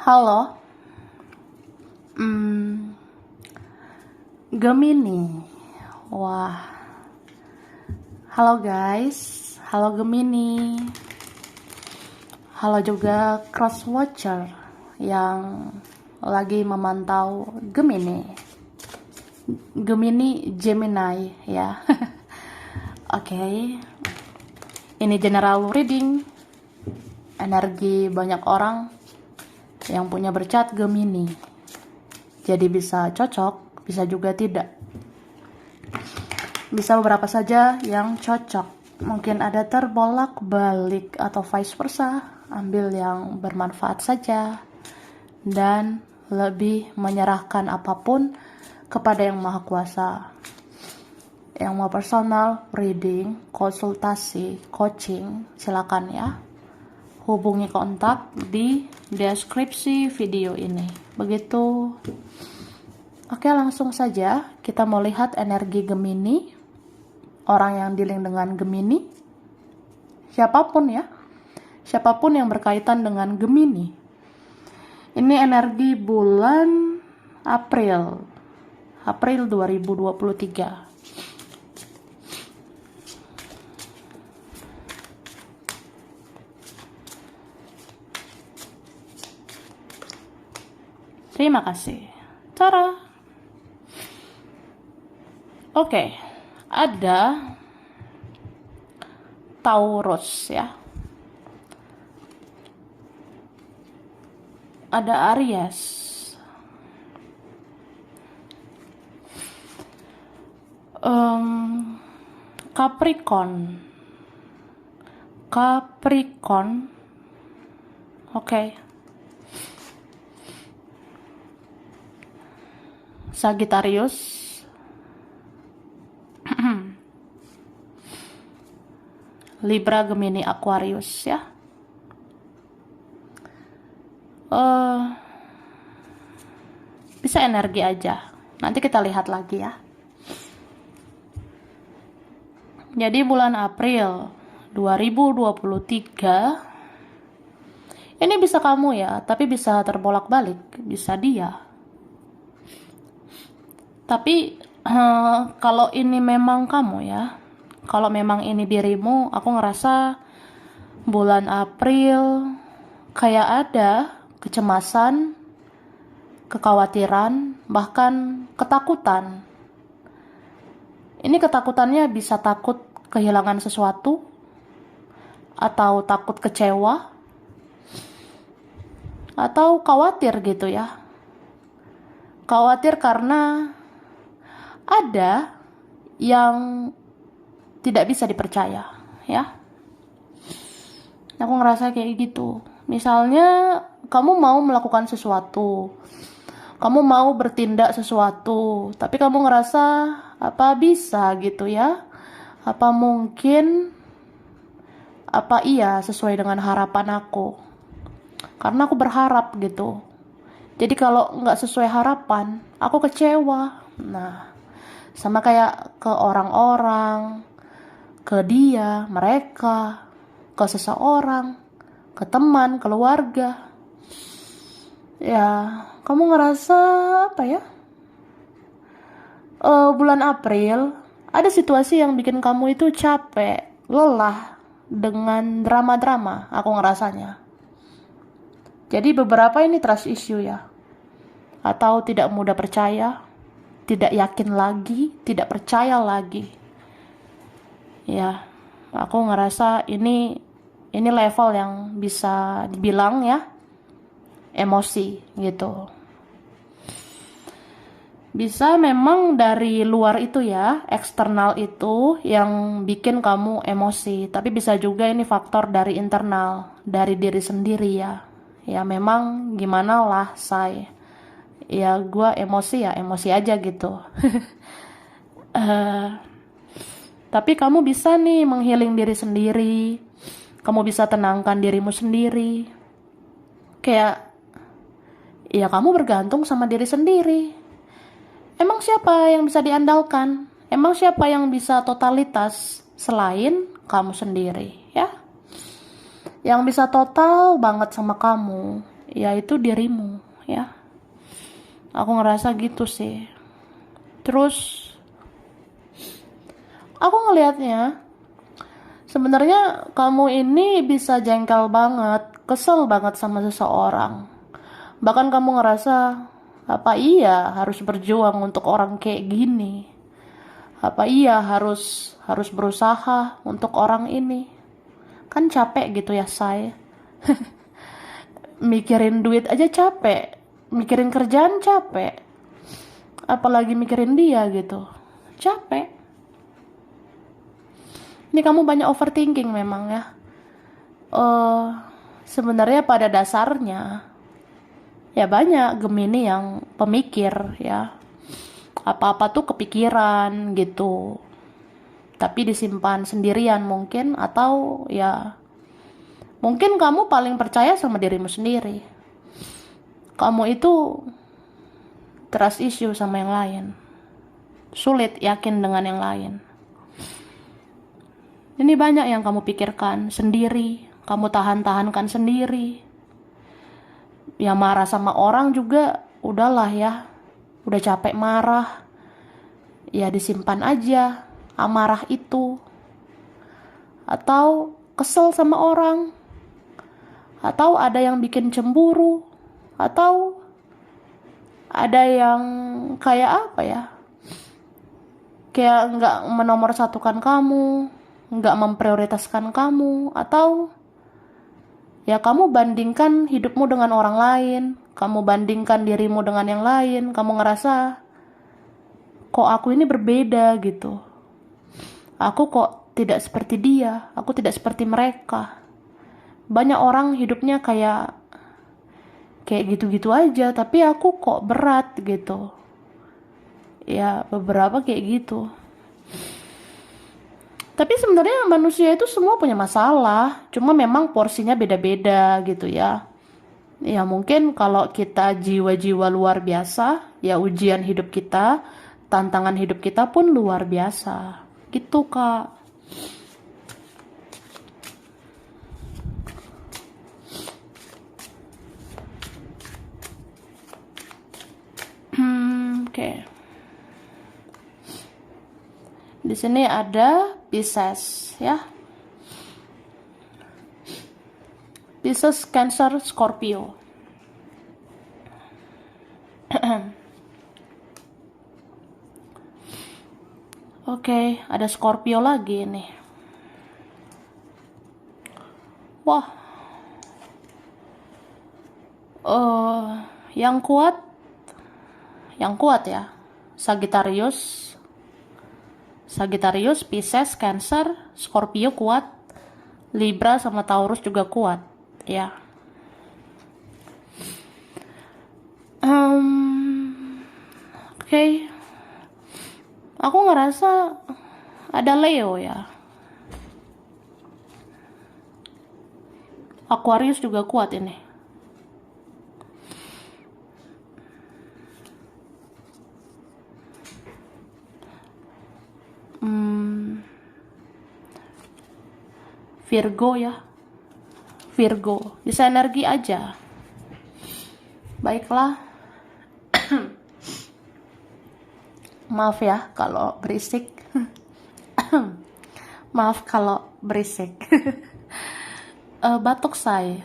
Halo, Gemini. Wah, halo guys, halo Gemini. Halo juga cross watcher yang lagi memantau Gemini. Gemini Gemini ya. Oke. Ini general reading. Energi banyak orang yang punya bercat Gemini. Jadi bisa cocok, bisa juga tidak. Bisa beberapa saja yang cocok. Mungkin ada terbolak-balik atau vice versa. Ambil yang bermanfaat saja. Dan lebih menyerahkan apapun kepada Yang Maha Kuasa. Yang mau personal reading, konsultasi, coaching, silakan ya. Hubungi kontak di deskripsi video ini. Begitu. Oke, langsung saja kita mau lihat energi Gemini. Orang yang dealing dengan Gemini. Siapapun ya. Siapapun yang berkaitan dengan Gemini. Ini energi bulan April. April 2023. Terima kasih. Cara. Oke, ada Taurus ya. Ada Aries. Capricorn. Capricorn. Oke. Sagittarius, Libra, Gemini, Aquarius ya. Bisa energi aja. Nanti kita lihat lagi ya. Jadi bulan April 2023 ini bisa kamu ya, tapi bisa terbolak-balik, bisa dia. Tapi kalau ini memang kamu ya, kalau memang ini dirimu, aku ngerasa bulan April kayak ada kecemasan, kekhawatiran, bahkan ketakutan. Ini ketakutannya bisa takut kehilangan sesuatu, atau takut kecewa, atau khawatir gitu ya. Khawatir karena ada yang tidak bisa dipercaya ya. Aku ngerasa kayak gitu. Misalnya kamu mau melakukan sesuatu, kamu mau bertindak sesuatu, tapi kamu ngerasa apa bisa gitu ya, apa mungkin, apa iya sesuai dengan harapan aku, karena aku berharap gitu. Jadi kalau nggak sesuai harapan, aku kecewa. Nah, sama kayak ke orang-orang, ke dia, mereka, ke seseorang, ke teman, keluarga. Ya, kamu ngerasa apa ya? Bulan April, ada situasi yang bikin kamu itu capek, lelah, dengan drama-drama, aku ngerasanya. Jadi beberapa ini trust issue ya. Atau tidak mudah percaya, tidak yakin lagi, tidak percaya lagi. Ya, aku ngerasa ini level yang bisa dibilang ya emosi gitu. Bisa memang dari luar itu ya, eksternal itu yang bikin kamu emosi, tapi bisa juga ini faktor dari internal, dari diri sendiri ya. Ya memang gimana lah say. Ya gue emosi ya emosi aja gitu. Tapi kamu bisa nih menghealing diri sendiri, kamu bisa tenangkan dirimu sendiri. Kayak ya kamu bergantung sama diri sendiri. Emang siapa yang bisa diandalkan? Emang siapa yang bisa totalitas selain kamu sendiri ya? Yang bisa total banget sama kamu, yaitu dirimu, ya. Aku ngerasa gitu sih. Terus aku ngelihatnya, sebenarnya kamu ini bisa jengkel banget, kesel banget sama seseorang. Bahkan kamu ngerasa, apa iya harus berjuang untuk orang kayak gini? Apa iya harus berusaha untuk orang ini? Kan capek gitu ya, say. Mikirin duit aja capek, mikirin kerjaan capek, apalagi mikirin dia gitu. Capek. Ini kamu banyak overthinking memang ya. eh Sebenarnya pada dasarnya ya banyak Gemini yang pemikir ya. Apa-apa tuh kepikiran gitu. Tapi disimpan sendirian mungkin, atau ya mungkin kamu paling percaya sama dirimu sendiri. Kamu itu trust issue sama yang lain. Sulit yakin dengan yang lain. Ini banyak yang kamu pikirkan sendiri, kamu tahan-tahankan sendiri. Ya marah sama orang juga, udahlah ya. Udah capek marah, ya disimpan aja amarah itu. Atau kesel sama orang, atau ada yang bikin cemburu, atau ada yang kayak apa ya, kayak nggak menomorsatukan kamu, nggak memprioritaskan kamu, atau ya kamu bandingkan hidupmu dengan orang lain, kamu bandingkan dirimu dengan yang lain, kamu ngerasa kok aku ini berbeda gitu, aku kok tidak seperti dia, aku tidak seperti mereka. Banyak orang hidupnya kayak gitu-gitu aja, tapi aku kok berat gitu. Ya beberapa kayak gitu. Tapi sebenarnya manusia itu semua punya masalah, cuma memang porsinya beda-beda gitu ya. Ya mungkin kalau kita jiwa-jiwa luar biasa, ya ujian hidup kita, tantangan hidup kita pun luar biasa. Gitu, Kak. Oke. Di sini ada Pisces ya. Pisces, Cancer, Scorpio. Oke, ada Scorpio lagi nih. Wah, yang kuat ya. Sagittarius, Pisces, Cancer, Scorpio kuat, Libra sama Taurus juga kuat ya. Oke. Aku ngerasa ada Leo ya. Aquarius juga kuat ini. Virgo ya. Virgo, bisa energi aja. Baiklah. Maaf ya kalau berisik. Maaf kalau berisik. Batuk saya.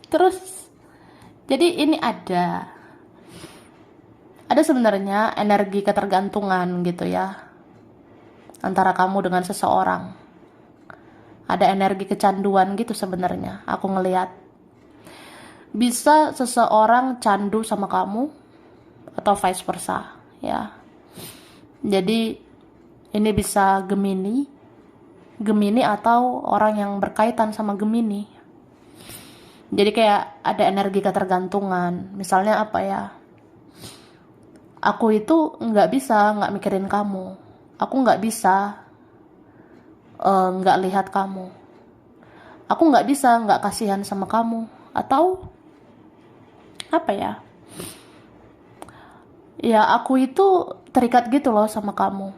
Terus jadi ini ada sebenarnya energi ketergantungan gitu ya antara kamu dengan seseorang. Ada energi kecanduan gitu sebenarnya. Aku ngelihat bisa seseorang candu sama kamu atau vice versa ya. Jadi ini bisa Gemini atau orang yang berkaitan sama Gemini. Jadi kayak ada energi ketergantungan. Misalnya apa ya? Aku itu nggak mikirin kamu. Aku nggak bisa nggak lihat kamu. Aku nggak bisa nggak kasihan sama kamu. Atau apa ya? Ya aku itu terikat gitu loh sama kamu.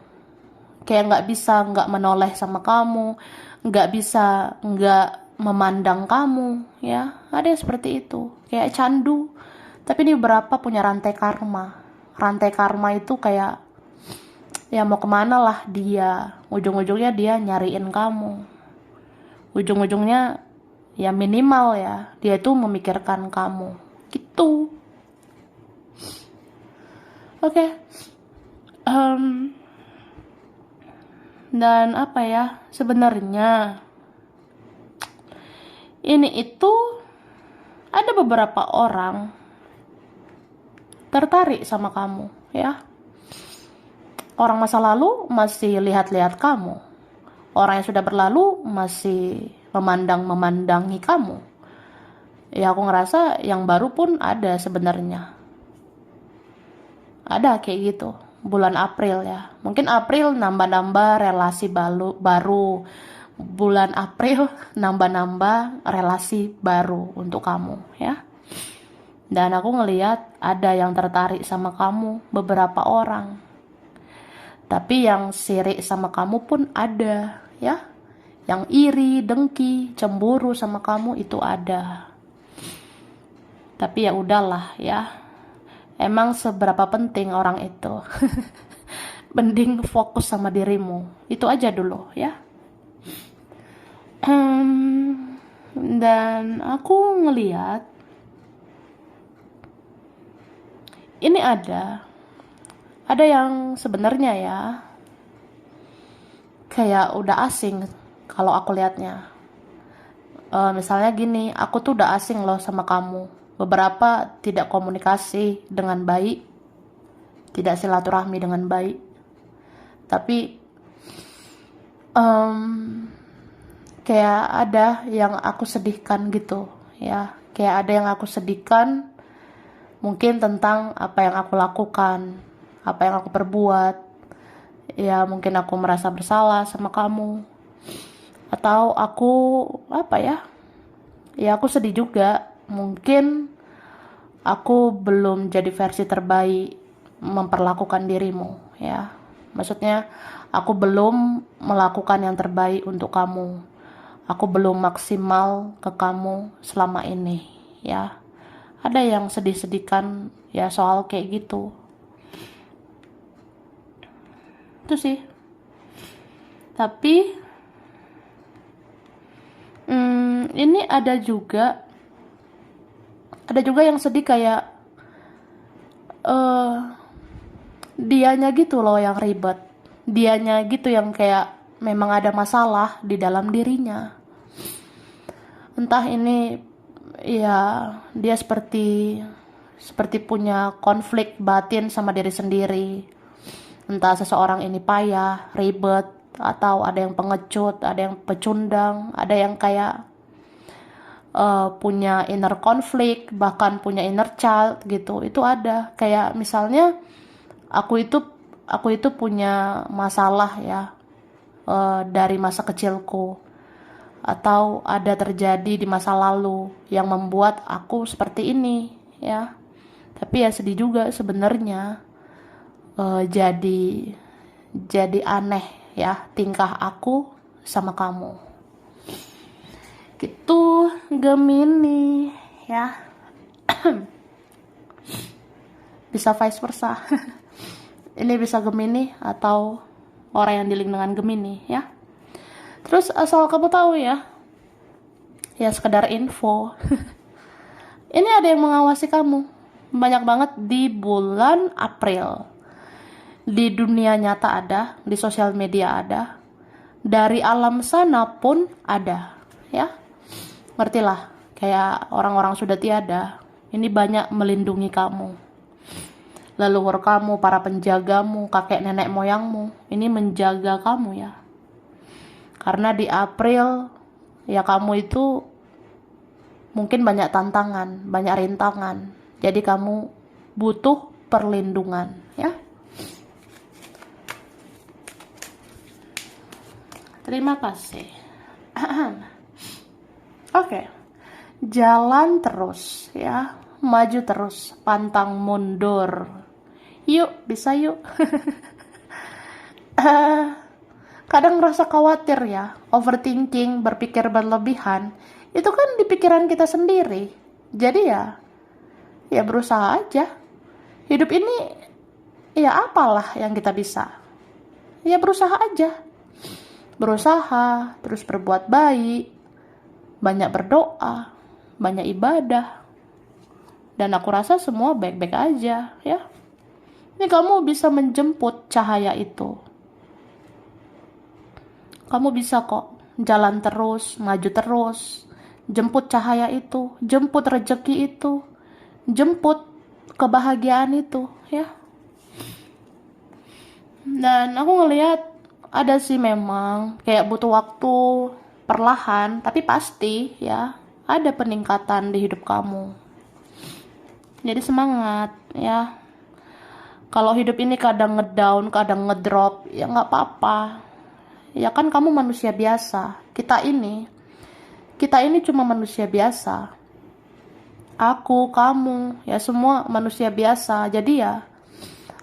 Kayak nggak bisa nggak menoleh sama kamu, nggak bisa nggak memandang kamu, ya. Ada yang seperti itu, kayak candu. Tapi ini beberapa punya rantai karma. Rantai karma itu kayak, ya mau kemana lah dia. Ujung-ujungnya dia nyariin kamu. Ujung-ujungnya ya minimal ya, dia itu memikirkan kamu. Gitu. Oke. Dan apa ya, sebenarnya ini itu ada beberapa orang tertarik sama kamu, ya. Orang masa lalu masih lihat-lihat kamu. Orang yang sudah berlalu masih memandangi kamu. Ya aku ngerasa yang baru pun ada sebenarnya. Ada kayak gitu. Bulan April ya. Mungkin April nambah-nambah relasi baru. Bulan April nambah-nambah relasi baru untuk kamu, ya. Dan aku ngelihat ada yang tertarik sama kamu, beberapa orang. Tapi yang sirik sama kamu pun ada, ya. Yang iri, dengki, cemburu sama kamu itu ada. Tapi ya udahlah, ya. Emang seberapa penting orang itu? Mending fokus sama dirimu. Itu aja dulu, ya. Dan aku ngeliat ini ada yang sebenarnya ya kayak udah asing kalau aku liatnya. Misalnya gini, aku tuh udah asing loh sama kamu. Beberapa tidak komunikasi dengan baik, tidak silaturahmi dengan baik. Tapi kayak ada yang aku sedihkan gitu, ya. Kayak ada yang aku sedihkan, mungkin tentang apa yang aku lakukan, apa yang aku perbuat. Ya mungkin aku merasa bersalah sama kamu. Atau aku apa ya? Ya aku sedih juga. Mungkin aku belum jadi versi terbaik memperlakukan dirimu, ya. Maksudnya aku belum melakukan yang terbaik untuk kamu. Aku belum maksimal ke kamu selama ini, ya. Ada yang sedih-sedihkan ya soal kayak gitu. Itu sih. Tapi ini ada juga yang sedih kayak dianya gitu loh yang ribet. Dianya gitu yang kayak memang ada masalah di dalam dirinya. Entah ini ya dia seperti punya konflik batin sama diri sendiri. Entah seseorang ini payah, ribet, atau ada yang pengecut, ada yang pecundang, ada yang kayak punya inner konflik, bahkan punya inner child gitu. Itu ada. Kayak misalnya aku itu punya masalah ya dari masa kecilku, atau ada terjadi di masa lalu yang membuat aku seperti ini, ya. Tapi ya sedih juga sebenarnya. Jadi aneh ya tingkah aku sama kamu. Gitu Gemini, ya. Bisa vice versa. Ini bisa Gemini atau orang yang dealing dengan Gemini, ya. Terus asal kamu tahu ya sekedar info. Ini ada yang mengawasi kamu banyak banget di bulan April. Di dunia nyata ada, di sosial media ada, dari alam sana pun ada, ya. Ngertilah, kayak orang-orang sudah tiada, ini banyak melindungi kamu. Leluhur kamu, para penjagamu, kakek nenek moyangmu, ini menjaga kamu, ya. Karena di April, ya kamu itu mungkin banyak tantangan, banyak rintangan. Jadi kamu butuh perlindungan, ya. Terima kasih. Oke. Jalan terus, ya. Maju terus, pantang mundur. Yuk, bisa yuk. kadang rasa khawatir ya, overthinking, berpikir berlebihan, itu kan di pikiran kita sendiri. Jadi ya berusaha aja. Hidup ini ya apalah yang kita bisa. Ya berusaha aja. Berusaha, terus berbuat baik, banyak berdoa, banyak ibadah. Dan aku rasa semua baik-baik aja, ya. Ini kamu bisa menjemput cahaya itu. Kamu bisa kok jalan terus, maju terus. Jemput cahaya itu, jemput rezeki itu, jemput kebahagiaan itu, ya. Dan aku ngelihat ada sih memang kayak butuh waktu perlahan, tapi pasti ya ada peningkatan di hidup kamu. Jadi semangat ya. Kalau hidup ini kadang ngedown, kadang ngedrop, ya nggak apa-apa. Ya kan kamu manusia biasa. Kita ini cuma manusia biasa. Aku, kamu, ya semua manusia biasa. Jadi ya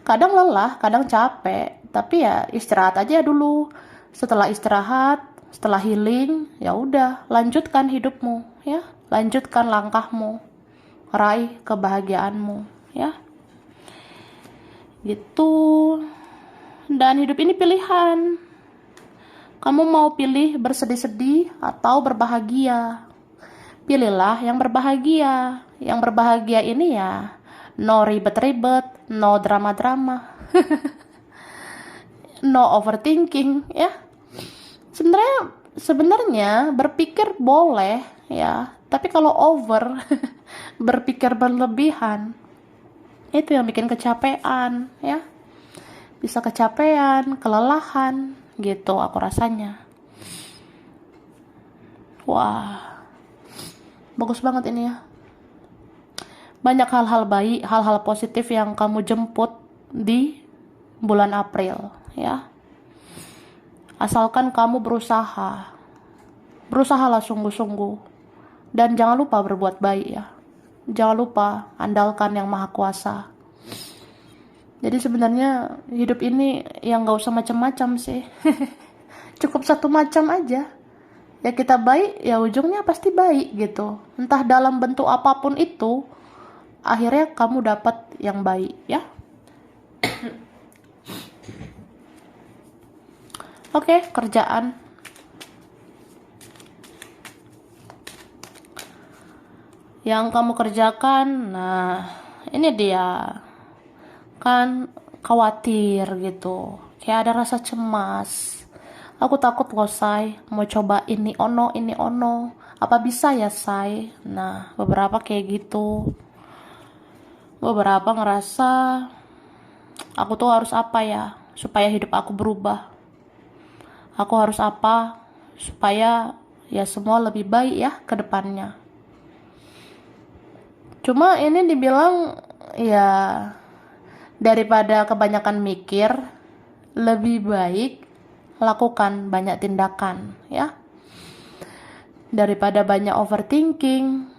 kadang lelah, kadang capek, tapi ya istirahat aja dulu. Setelah istirahat, setelah healing, ya udah, lanjutkan hidupmu, ya. Lanjutkan langkahmu. Raih kebahagiaanmu, ya. Gitu. Dan hidup ini pilihan. Kamu mau pilih bersedih-sedih atau berbahagia? Pilihlah yang berbahagia. Yang berbahagia ini ya no ribet-ribet, no drama-drama, no overthinking, ya. Sebenarnya berpikir boleh, ya. Tapi kalau over, berpikir berlebihan, itu yang bikin kecapean, ya. Bisa kecapean, kelelahan, gitu aku rasanya. Wah, bagus banget ini ya. Banyak hal-hal baik, hal-hal positif yang kamu jemput di bulan April, ya. Asalkan kamu berusaha. Berusahalah sungguh-sungguh. Dan jangan lupa berbuat baik ya. Jangan lupa andalkan Yang Maha Kuasa. Jadi sebenarnya hidup ini yang gak usah macam-macam sih. Cukup satu macam aja. Ya kita baik, ya ujungnya pasti baik gitu. Entah dalam bentuk apapun itu, akhirnya kamu dapat yang baik, ya. Oke, kerjaan. Yang kamu kerjakan, nah ini dia. Kan khawatir gitu. Kayak ada rasa cemas. Aku takut loh, Say. Mau coba ini ono. Apa bisa ya, Say? Nah, beberapa kayak gitu. Beberapa ngerasa aku tuh harus apa ya supaya hidup aku berubah. Aku harus apa supaya ya semua lebih baik ya ke depannya. Cuma ini dibilang ya daripada kebanyakan mikir, lebih baik lakukan banyak tindakan, ya. Daripada banyak overthinking,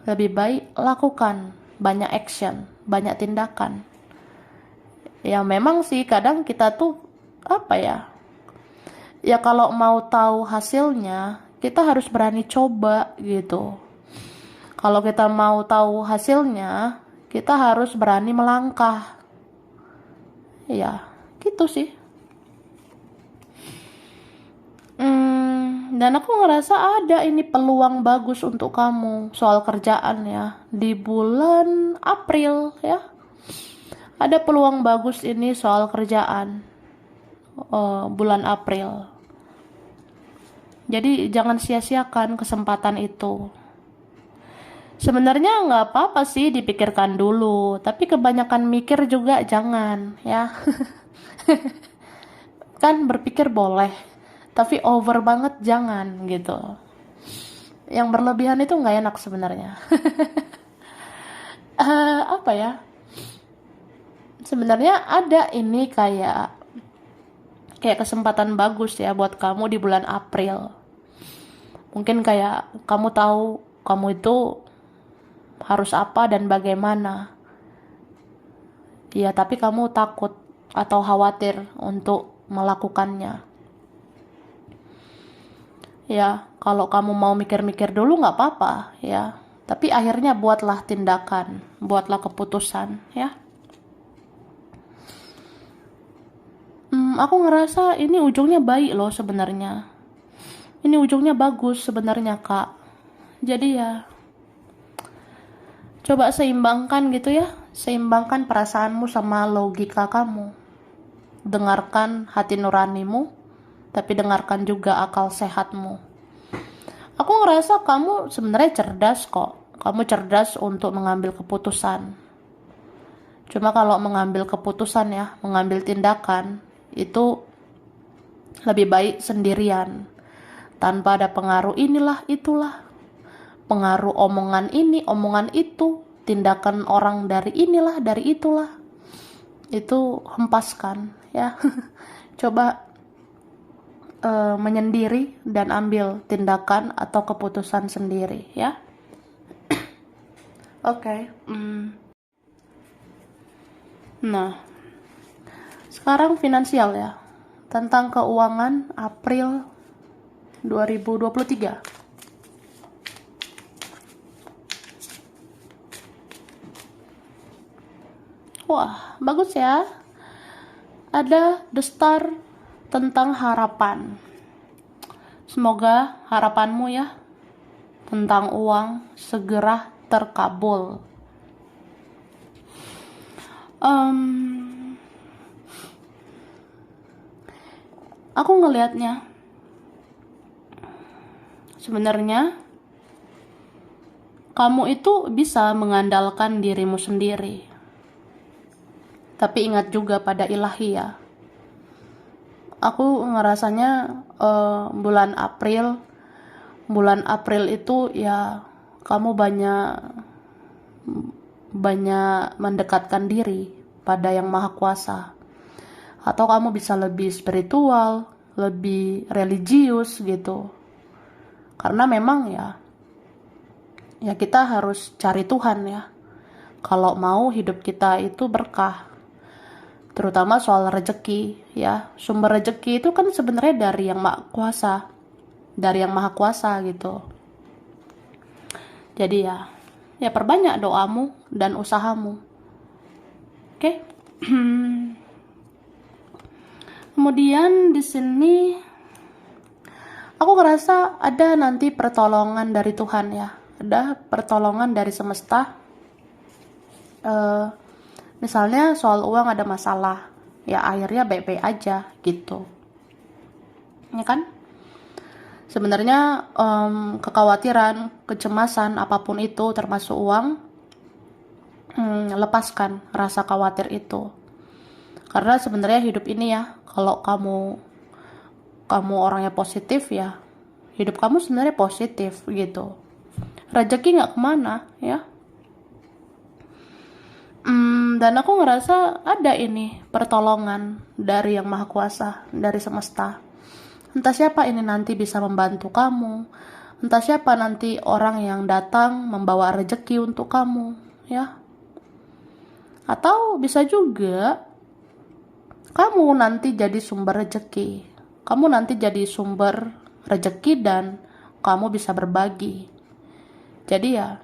lebih baik lakukan banyak action, banyak tindakan. Ya memang sih kadang kita tuh apa ya? Ya kalau mau tahu hasilnya, kita harus berani coba gitu. Kalau kita mau tahu hasilnya, kita harus berani melangkah. Ya, gitu sih. Dan aku ngerasa ada ini peluang bagus untuk kamu soal kerjaan ya. Di bulan April ya. Ada peluang bagus ini soal kerjaan. Bulan April. Jadi jangan sia-siakan kesempatan itu. Sebenarnya nggak apa-apa sih dipikirkan dulu, tapi kebanyakan mikir juga jangan ya. Kan berpikir boleh, tapi over banget jangan gitu. Yang berlebihan itu nggak enak sebenarnya. Apa ya? Sebenarnya ada ini kayak kesempatan bagus ya buat kamu di bulan April. Mungkin kayak kamu tahu kamu itu harus apa dan bagaimana. Ya, tapi kamu takut atau khawatir untuk melakukannya. Ya, kalau kamu mau mikir-mikir dulu nggak apa-apa, ya. Tapi akhirnya buatlah tindakan, buatlah keputusan, ya. Aku ngerasa ini ujungnya baik loh sebenarnya. Ini ujungnya bagus sebenarnya, Kak. Jadi ya, coba seimbangkan gitu ya. Seimbangkan perasaanmu sama logika kamu. Dengarkan hati nuranimu, tapi dengarkan juga akal sehatmu. Aku ngerasa kamu sebenarnya cerdas kok. Kamu cerdas untuk mengambil keputusan. Cuma kalau mengambil keputusan ya, mengambil tindakan, itu lebih baik sendirian. Tanpa ada pengaruh inilah, itulah. Pengaruh omongan ini, omongan itu. Tindakan orang dari inilah, dari itulah. Itu hempaskan ya. Coba menyendiri dan ambil tindakan atau keputusan sendiri ya. Oke. Nah, sekarang finansial ya. Tentang keuangan April 2023. Wah, bagus ya. Ada The Star tentang harapan. Semoga harapanmu ya tentang uang segera terkabul. Aku ngelihatnya sebenarnya kamu itu bisa mengandalkan dirimu sendiri. Tapi ingat juga pada ilahi ya. Aku ngerasanya bulan April itu ya kamu banyak mendekatkan diri pada Yang Maha Kuasa. Atau kamu bisa lebih spiritual, lebih religius gitu. Karena memang ya kita harus cari Tuhan ya. Kalau mau hidup kita itu berkah. Terutama soal rezeki ya. Sumber rezeki itu kan sebenarnya dari Yang Maha Kuasa. Dari Yang Maha Kuasa gitu. Jadi ya perbanyak doamu dan usahamu. Oke. Kemudian di sini aku ngerasa ada nanti pertolongan dari Tuhan ya. Ada pertolongan dari semesta. Misalnya soal uang ada masalah, ya akhirnya baik-baik aja gitu, ya kan? Sebenarnya kekhawatiran, kecemasan apapun itu termasuk uang, lepaskan rasa khawatir itu. Karena sebenarnya hidup ini ya, kalau kamu orangnya positif ya, hidup kamu sebenarnya positif gitu. Rezeki nggak kemana ya. Dan aku ngerasa ada ini pertolongan dari Yang Maha Kuasa, dari semesta. Entah siapa ini nanti bisa membantu kamu, entah siapa nanti orang yang datang membawa rezeki untuk kamu, ya. Atau bisa juga kamu nanti jadi sumber rezeki. Kamu nanti jadi sumber rezeki dan kamu bisa berbagi. Jadi ya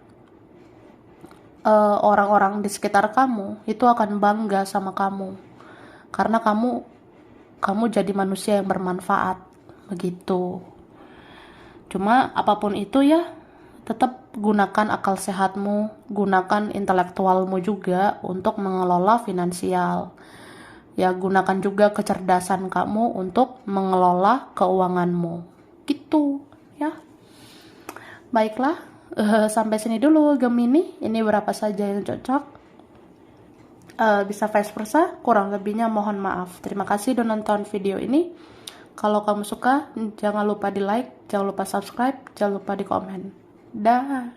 orang-orang di sekitar kamu itu akan bangga sama kamu karena kamu jadi manusia yang bermanfaat begitu. Cuma apapun itu ya, tetap gunakan akal sehatmu, gunakan intelektualmu juga untuk mengelola finansial. Ya, gunakan juga kecerdasan kamu untuk mengelola keuanganmu. Gitu ya. Baiklah. Sampai sini dulu Gemini. Ini berapa saja yang cocok. Bisa vice versa, kurang lebihnya mohon maaf. Terima kasih udah nonton video ini. Kalau kamu suka, jangan lupa di like, jangan lupa subscribe, jangan lupa di komen. Dah.